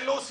LOC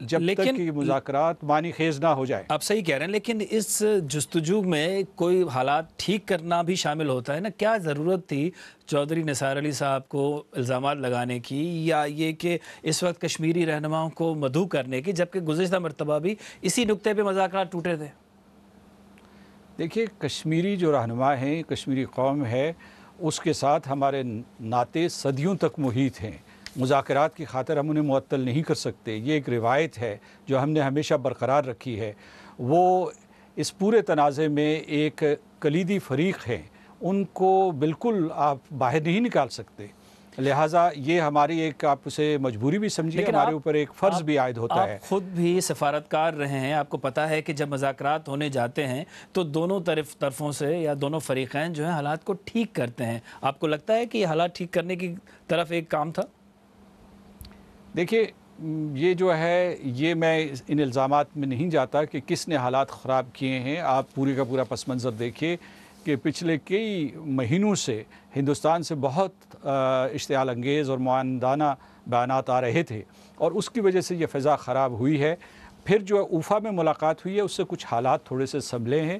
جب تک کہ یہ مذاکرات معنی خیز نہ ہو جائے. آپ صحیح کہہ رہے ہیں، لیکن اس جستجو میں کوئی حالات ٹھیک کرنا بھی شامل ہوتا ہے نا. کیا ضرورت تھی چودھری نثار علی صاحب کو الزامات لگانے کی، یا یہ کہ اس وقت کشمیری رہنماؤں کو مدعو کرنے کی، جبکہ گزشتہ مرتبہ بھی اسی نقطے پہ مذاکرات ٹوٹے تھے؟ دیکھیے، کشمیری جو رہنما ہیں، کشمیری قوم ہے، اس کے ساتھ ہمارے ناطے صدیوں تک محیط ہیں. مذاکرات کی خاطر ہم انہیں معطل نہیں کر سکتے. یہ ایک روایت ہے جو ہم نے ہمیشہ برقرار رکھی ہے. وہ اس پورے تنازع میں ایک کلیدی فریق ہیں، ان کو بالکل آپ باہر نہیں نکال سکتے. لہٰذا یہ ہماری ایک، آپ اسے مجبوری بھی سمجھیے، ہمارے اوپر ایک فرض بھی عائد ہوتا ہے. آپ خود بھی سفارتکار رہے ہیں، آپ کو پتہ ہے کہ جب مذاکرات ہونے جاتے ہیں تو دونوں طرفوں سے یا دونوں فریقین جو ہیں حالات کو ٹھیک کرتے ہیں. آپ کو لگتا ہے کہ یہ حالات ٹھیک کرنے کی طرف ایک کام تھا؟ دیکھیے، یہ جو ہے، یہ میں ان الزامات میں نہیں جاتا کہ کس نے حالات خراب کیے ہیں. آپ پوری کا پورا پس منظر دیکھیے کہ پچھلے کئی مہینوں سے ہندوستان سے بہت اشتعال انگیز اور معاندانہ بیانات آ رہے تھے، اور اس کی وجہ سے یہ فضا خراب ہوئی ہے. پھر جو اوفا میں ملاقات ہوئی ہے، اس سے کچھ حالات تھوڑے سے سنبھلے ہیں.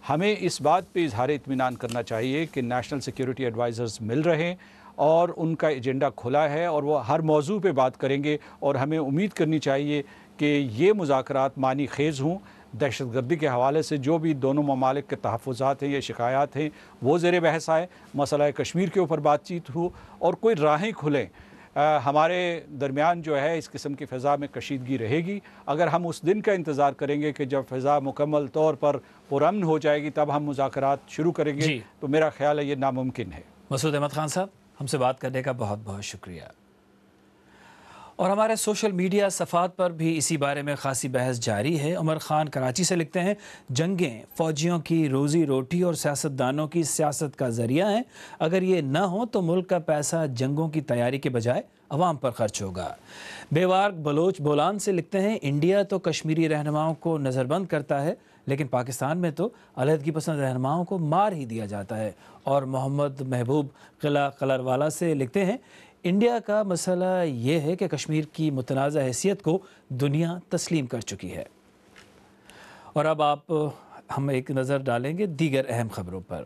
ہمیں اس بات پہ اظہار اطمینان کرنا چاہیے کہ نیشنل سیکیورٹی ایڈوائزرز مل رہے ہیں اور ان کا ایجنڈا کھلا ہے، اور وہ ہر موضوع پہ بات کریں گے. اور ہمیں امید کرنی چاہیے کہ یہ مذاکرات معنی خیز ہوں. دہشت گردی کے حوالے سے جو بھی دونوں ممالک کے تحفظات ہیں یا شکایات ہیں، وہ زیر بحث آئے. مسئلہ کشمیر کے اوپر بات چیت ہو اور کوئی راہیں کھلیں. ہمارے درمیان جو ہے اس قسم کی فضا میں کشیدگی رہے گی. اگر ہم اس دن کا انتظار کریں گے کہ جب فضا مکمل طور پر پرامن ہو جائے گی تب ہم مذاکرات شروع کریں گے، تو میرا خیال ہے یہ ناممکن ہے. مسعود احمد خان صاحب، ہم سے بات کرنے کا بہت بہت شکریہ. اور ہمارے سوشل میڈیا صفحات پر بھی اسی بارے میں خاصی بحث جاری ہے. عمر خان کراچی سے لکھتے ہیں، جنگیں فوجیوں کی روزی روٹی اور سیاستدانوں کی سیاست کا ذریعہ ہیں. اگر یہ نہ ہو تو ملک کا پیسہ جنگوں کی تیاری کے بجائے عوام پر خرچ ہوگا. بیوارک بلوچ بولان سے لکھتے ہیں، انڈیا تو کشمیری رہنماؤں کو نظر بند کرتا ہے، لیکن پاکستان میں تو علیحدگی پسند رہنماؤں کو مار ہی دیا جاتا ہے. اور محمد محبوب قلعہ قلروالا سے لکھتے ہیں، انڈیا کا مسئلہ یہ ہے کہ کشمیر کی متنازع حیثیت کو دنیا تسلیم کر چکی ہے. اور اب ہم ایک نظر ڈالیں گے دیگر اہم خبروں پر.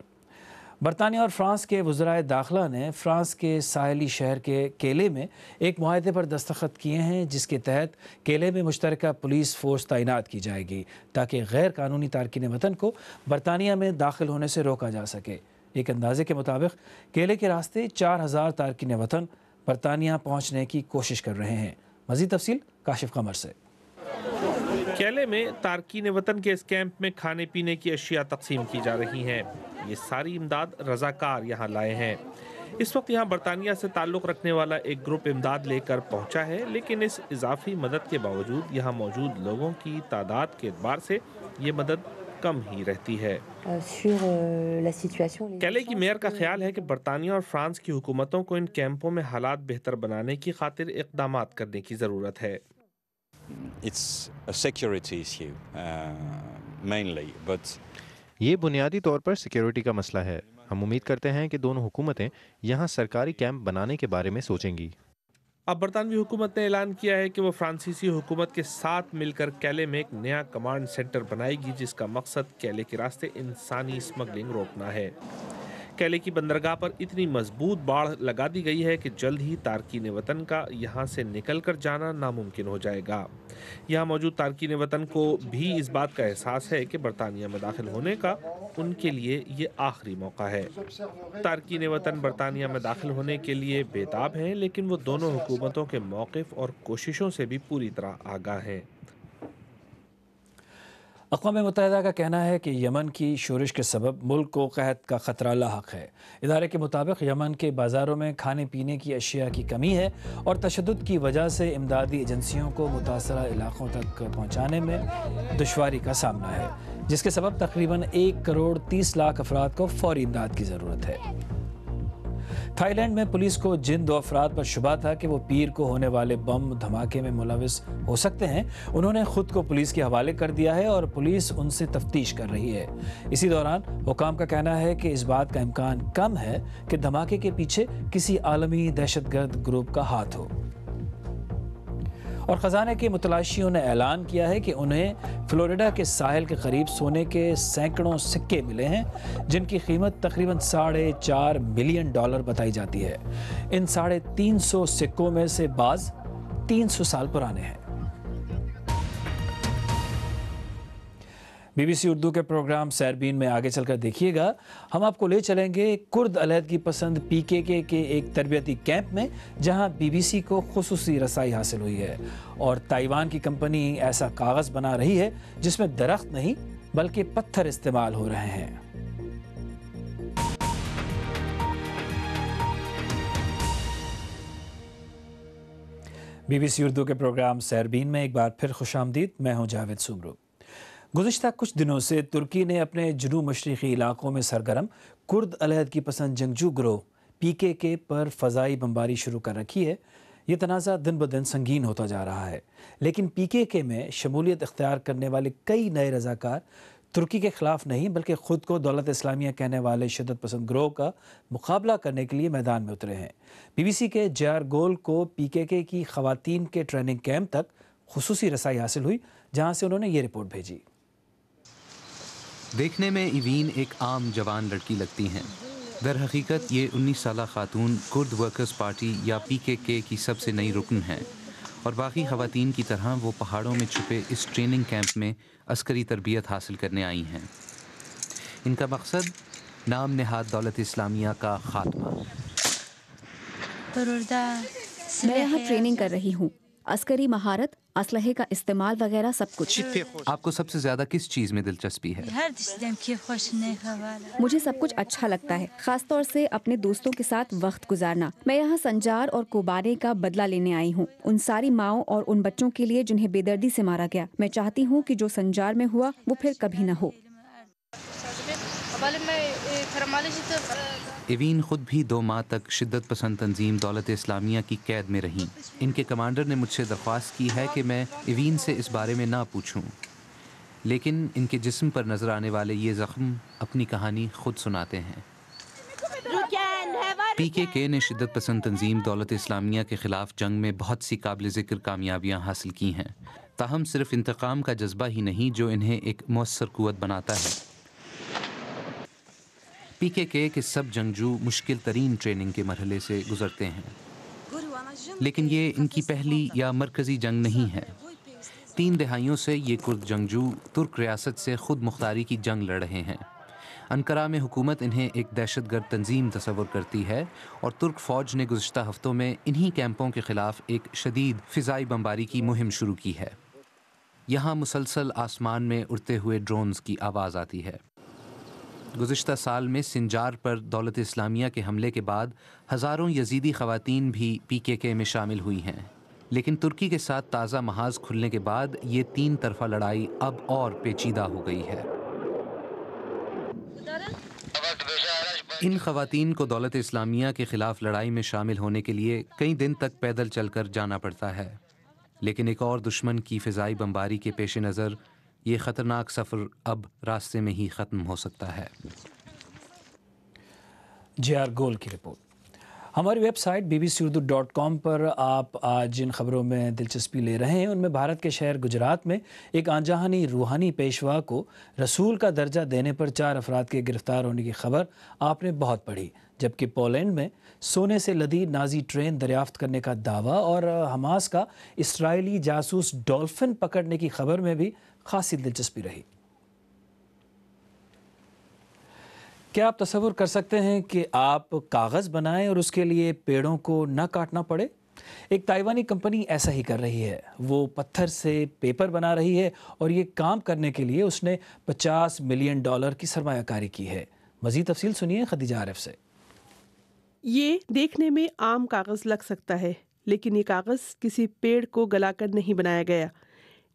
برطانیہ اور فرانس کے وزرائے داخلہ نے فرانس کے ساحلی شہر کے کیلے میں ایک معاہدے پر دستخط کیے ہیں، جس کے تحت کیلے میں مشترکہ پولیس فورس تعینات کی جائے گی تاکہ غیر قانونی تارکین وطن کو برطانیہ میں داخل ہونے سے روکا جا سکے. ایک اندازے کے مطابق کیلے کے راستے 4000 تارکین وطن برطانیہ پہنچنے کی کوشش کر رہے ہیں. مزید تفصیل کاشف قمر سے. کیلے میں تارکین وطن کے اس کیمپ میں کھانے پینے کی اشیاء تقسیم کی جا رہی ہیں. یہ ساری امداد رضاکار یہاں لائے ہیں. اس وقت یہاں برطانیہ سے تعلق رکھنے والا ایک گروپ امداد لے کر پہنچا ہے، لیکن اس اضافی مدد کے باوجود یہاں موجود لوگوں کی تعداد کے اعتبار سے یہ مدد کم ہی رہتی ہے. کیلے کی میئر کا خیال ہے کہ برطانیہ اور فرانس کی حکومتوں کو ان کیمپوں میں حالات بہتر بنانے کی خاطر اقدامات کرنے کی ضرورت ہے. یہ بنیادی طور پر سیکیورٹی کا مسئلہ ہے. ہم امید کرتے ہیں کہ دونوں حکومتیں یہاں سرکاری کیمپ بنانے کے بارے میں سوچیں گی. اب برطانوی حکومت نے اعلان کیا ہے کہ وہ فرانسیسی حکومت کے ساتھ مل کر کیلے میں ایک نیا کمانڈ سینٹر بنائے گی، جس کا مقصد کیلے کے راستے انسانی اسمگلنگ روکنا ہے. کیلے کی بندرگاہ پر اتنی مضبوط باڑ لگا دی گئی ہے کہ جلد ہی تارکین وطن کا یہاں سے نکل کر جانا ناممکن ہو جائے گا. یہاں موجود تارکین وطن کو بھی اس بات کا احساس ہے کہ برطانیہ میں داخل ہونے کا ان کے لیے یہ آخری موقع ہے. تارکین وطن برطانیہ میں داخل ہونے کے لیے بےتاب ہیں، لیکن وہ دونوں حکومتوں کے موقف اور کوششوں سے بھی پوری طرح آگاہ ہیں. اقوام متحدہ کا کہنا ہے کہ یمن کی شورش کے سبب ملک کو قحط کا خطرہ لاحق ہے. ادارے کے مطابق یمن کے بازاروں میں کھانے پینے کی اشیاء کی کمی ہے اور تشدد کی وجہ سے امدادی ایجنسیوں کو متاثرہ علاقوں تک پہنچانے میں دشواری کا سامنا ہے، جس کے سبب تقریباً 1,30,00,000 افراد کو فوری امداد کی ضرورت ہے. تھائی لینڈ میں پولیس کو جن 2 افراد پر شبہ تھا کہ وہ پیر کو ہونے والے بم دھماکے میں ملوث ہو سکتے ہیں، انہوں نے خود کو پولیس کے حوالے کر دیا ہے اور پولیس ان سے تفتیش کر رہی ہے. اسی دوران حکام کا کہنا ہے کہ اس بات کا امکان کم ہے کہ دھماکے کے پیچھے کسی عالمی دہشت گرد گروپ کا ہاتھ ہو. اور خزانے کے متلاشیوں نے اعلان کیا ہے کہ انہیں فلوریڈا کے ساحل کے قریب سونے کے سینکڑوں سکے ملے ہیں جن کی قیمت تقریباً $4.5 ملین بتائی جاتی ہے۔ ان 350 سکوں میں سے بعض 300 سال پرانے ہیں۔ بی بی سی اردو کے پروگرام سیربین میں آگے چل کر دیکھیے گا، ہم آپ کو لے چلیں گے کرد علیحدگی پسند PKK کے ایک تربیتی کیمپ میں جہاں بی بی سی کو خصوصی رسائی حاصل ہوئی ہے اور تائیوان کی کمپنی ایسا کاغذ بنا رہی ہے جس میں درخت نہیں بلکہ پتھر استعمال ہو رہے ہیں۔ بی بی سی اردو کے پروگرام سیربین میں ایک بار پھر خوش آمدید، میں ہوں جاوید سومرو۔ گزشتہ کچھ دنوں سے ترکی نے اپنے جنوب مشرقی علاقوں میں سرگرم کرد علیحدگی پسند جنگجو گروہ PKK پر فضائی بمباری شروع کر رکھی ہے۔ یہ تنازع دن بدن سنگین ہوتا جا رہا ہے، لیکن PKK میں شمولیت اختیار کرنے والے کئی نئے رضاکار ترکی کے خلاف نہیں بلکہ خود کو دولت اسلامیہ کہنے والے شدت پسند گروہ کا مقابلہ کرنے کے لیے میدان میں اترے ہیں۔ BBC کے JR گول کو PKK کی خواتین کے ٹریننگ کیمپ تک خصوصی رسائی حاصل ہوئی جہاں سے انہوں نے یہ رپورٹ بھیجی۔ دیکھنے میں ایوین ایک عام جوان لڑکی لگتی ہیں، در حقیقت یہ 19 سالہ خاتون کرد ورکرز پارٹی یا PKK کی سب سے نئی رکن ہیں، اور باقی خواتین کی طرح وہ پہاڑوں میں چھپے اس ٹریننگ کیمپ میں عسکری تربیت حاصل کرنے آئی ہیں۔ ان کا مقصد نام نہاد دولت اسلامیہ کا خاتمہ۔ میں یہاں ٹریننگ کر رہی ہوں، عسکری مہارت، اسلحے کا استعمال وغیرہ سب کچھ۔ آپ کو سب سے زیادہ کس چیز میں دلچسپی ہے؟ مجھے سب کچھ اچھا لگتا ہے، خاص طور سے اپنے دوستوں کے ساتھ وقت گزارنا۔ میں یہاں سنجار اور کوبانے کا بدلہ لینے آئی ہوں، ان ساری ماؤں اور ان بچوں کے لیے جنہیں بے دردی سے مارا گیا۔ میں چاہتی ہوں کہ جو سنجار میں ہوا وہ پھر کبھی نہ ہو۔ ایوین خود بھی 2 ماہ تک شدت پسند تنظیم دولت اسلامیہ کی قید میں رہیں۔ ان کے کمانڈر نے مجھ سے درخواست کی ہے کہ میں ایوین سے اس بارے میں نہ پوچھوں، لیکن ان کے جسم پر نظر آنے والے یہ زخم اپنی کہانی خود سناتے ہیں۔ PKK نے شدت پسند تنظیم دولت اسلامیہ کے خلاف جنگ میں بہت سی قابل ذکر کامیابیاں حاصل کی ہیں، تاہم صرف انتقام کا جذبہ ہی نہیں جو انہیں ایک مؤثر قوت بناتا ہے۔ PKK کے سب جنگجو مشکل ترین ٹریننگ کے مرحلے سے گزرتے ہیں، لیکن یہ ان کی پہلی یا مرکزی جنگ نہیں ہے۔ 3 دہائیوں سے یہ کرد جنگجو ترک ریاست سے خود مختاری کی جنگ لڑ رہے ہیں۔ انقرہ میں حکومت انہیں ایک دہشت گرد تنظیم تصور کرتی ہے، اور ترک فوج نے گزشتہ ہفتوں میں انہی کیمپوں کے خلاف ایک شدید فضائی بمباری کی مہم شروع کی ہے۔ یہاں مسلسل آسمان میں اڑتے ہوئے ڈرونز کی آواز آتی ہے۔ گزشتہ سال میں سنجار پر دولت اسلامیہ کے حملے کے بعد ہزاروں یزیدی خواتین بھی PKK میں شامل ہوئی ہیں، لیکن ترکی کے ساتھ تازہ محاذ کھلنے کے بعد یہ 3 طرفہ لڑائی اب اور پیچیدہ ہو گئی ہے۔ ان خواتین کو دولت اسلامیہ کے خلاف لڑائی میں شامل ہونے کے لیے کئی دن تک پیدل چل کر جانا پڑتا ہے، لیکن ایک اور دشمن کی فضائی بمباری کے پیش نظر یہ خطرناک سفر اب راستے میں ہی ختم ہو سکتا ہے۔ JR گول کی رپورٹ۔ ہماری ویب سائٹ bbcurdu.com پر آپ آج جن خبروں میں دلچسپی لے رہے ہیں ان میں بھارت کے شہر گجرات میں ایک آنجہانی روحانی پیشوا کو رسول کا درجہ دینے پر 4 افراد کے گرفتار ہونے کی خبر آپ نے بہت پڑھی، جبکہ پولینڈ میں سونے سے لدی نازی ٹرین دریافت کرنے کا دعویٰ اور حماس کا اسرائیلی جاسوس ڈولفن پکڑنے کی خبر میں بھی خاصی دلچسپی رہی۔ کیا آپ تصور کر سکتے ہیں کہ آپ کاغذ بنائیں اور اس کے لیے پیڑوں کو نہ کاٹنا پڑے؟ ایک تائیوانی کمپنی ایسا ہی کر رہی ہے، وہ پتھر سے پیپر بنا رہی ہے اور یہ کام کرنے کے لیے اس نے $50 ملین کی سرمایہ کاری کی ہے۔ مزید تفصیل سنیے خدیجہ عارف سے۔ یہ دیکھنے میں عام کاغذ لگ سکتا ہے، لیکن یہ کاغذ کسی پیڑ کو گلا کر نہیں بنایا گیا،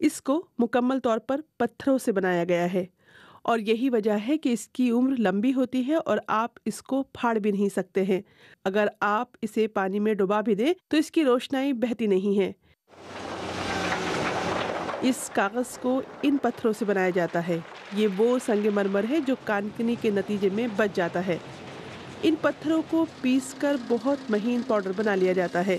اس کو مکمل طور پر پتھروں سے بنایا گیا ہے، اور یہی وجہ ہے کہ اس کی عمر لمبی ہوتی ہے اور آپ اس کو پھاڑ بھی نہیں سکتے ہیں۔ اگر آپ اسے پانی میں ڈبا بھی دیں تو اس کی روشنائی بہتی نہیں ہے۔ اس کاغذ کو ان پتھروں سے بنایا جاتا ہے۔ یہ وہ سنگ مرمر ہے جو کانکنی کے نتیجے میں بچ جاتا ہے۔ ان پتھروں کو پیس کر بہت مہین پاؤڈر بنا لیا جاتا ہے۔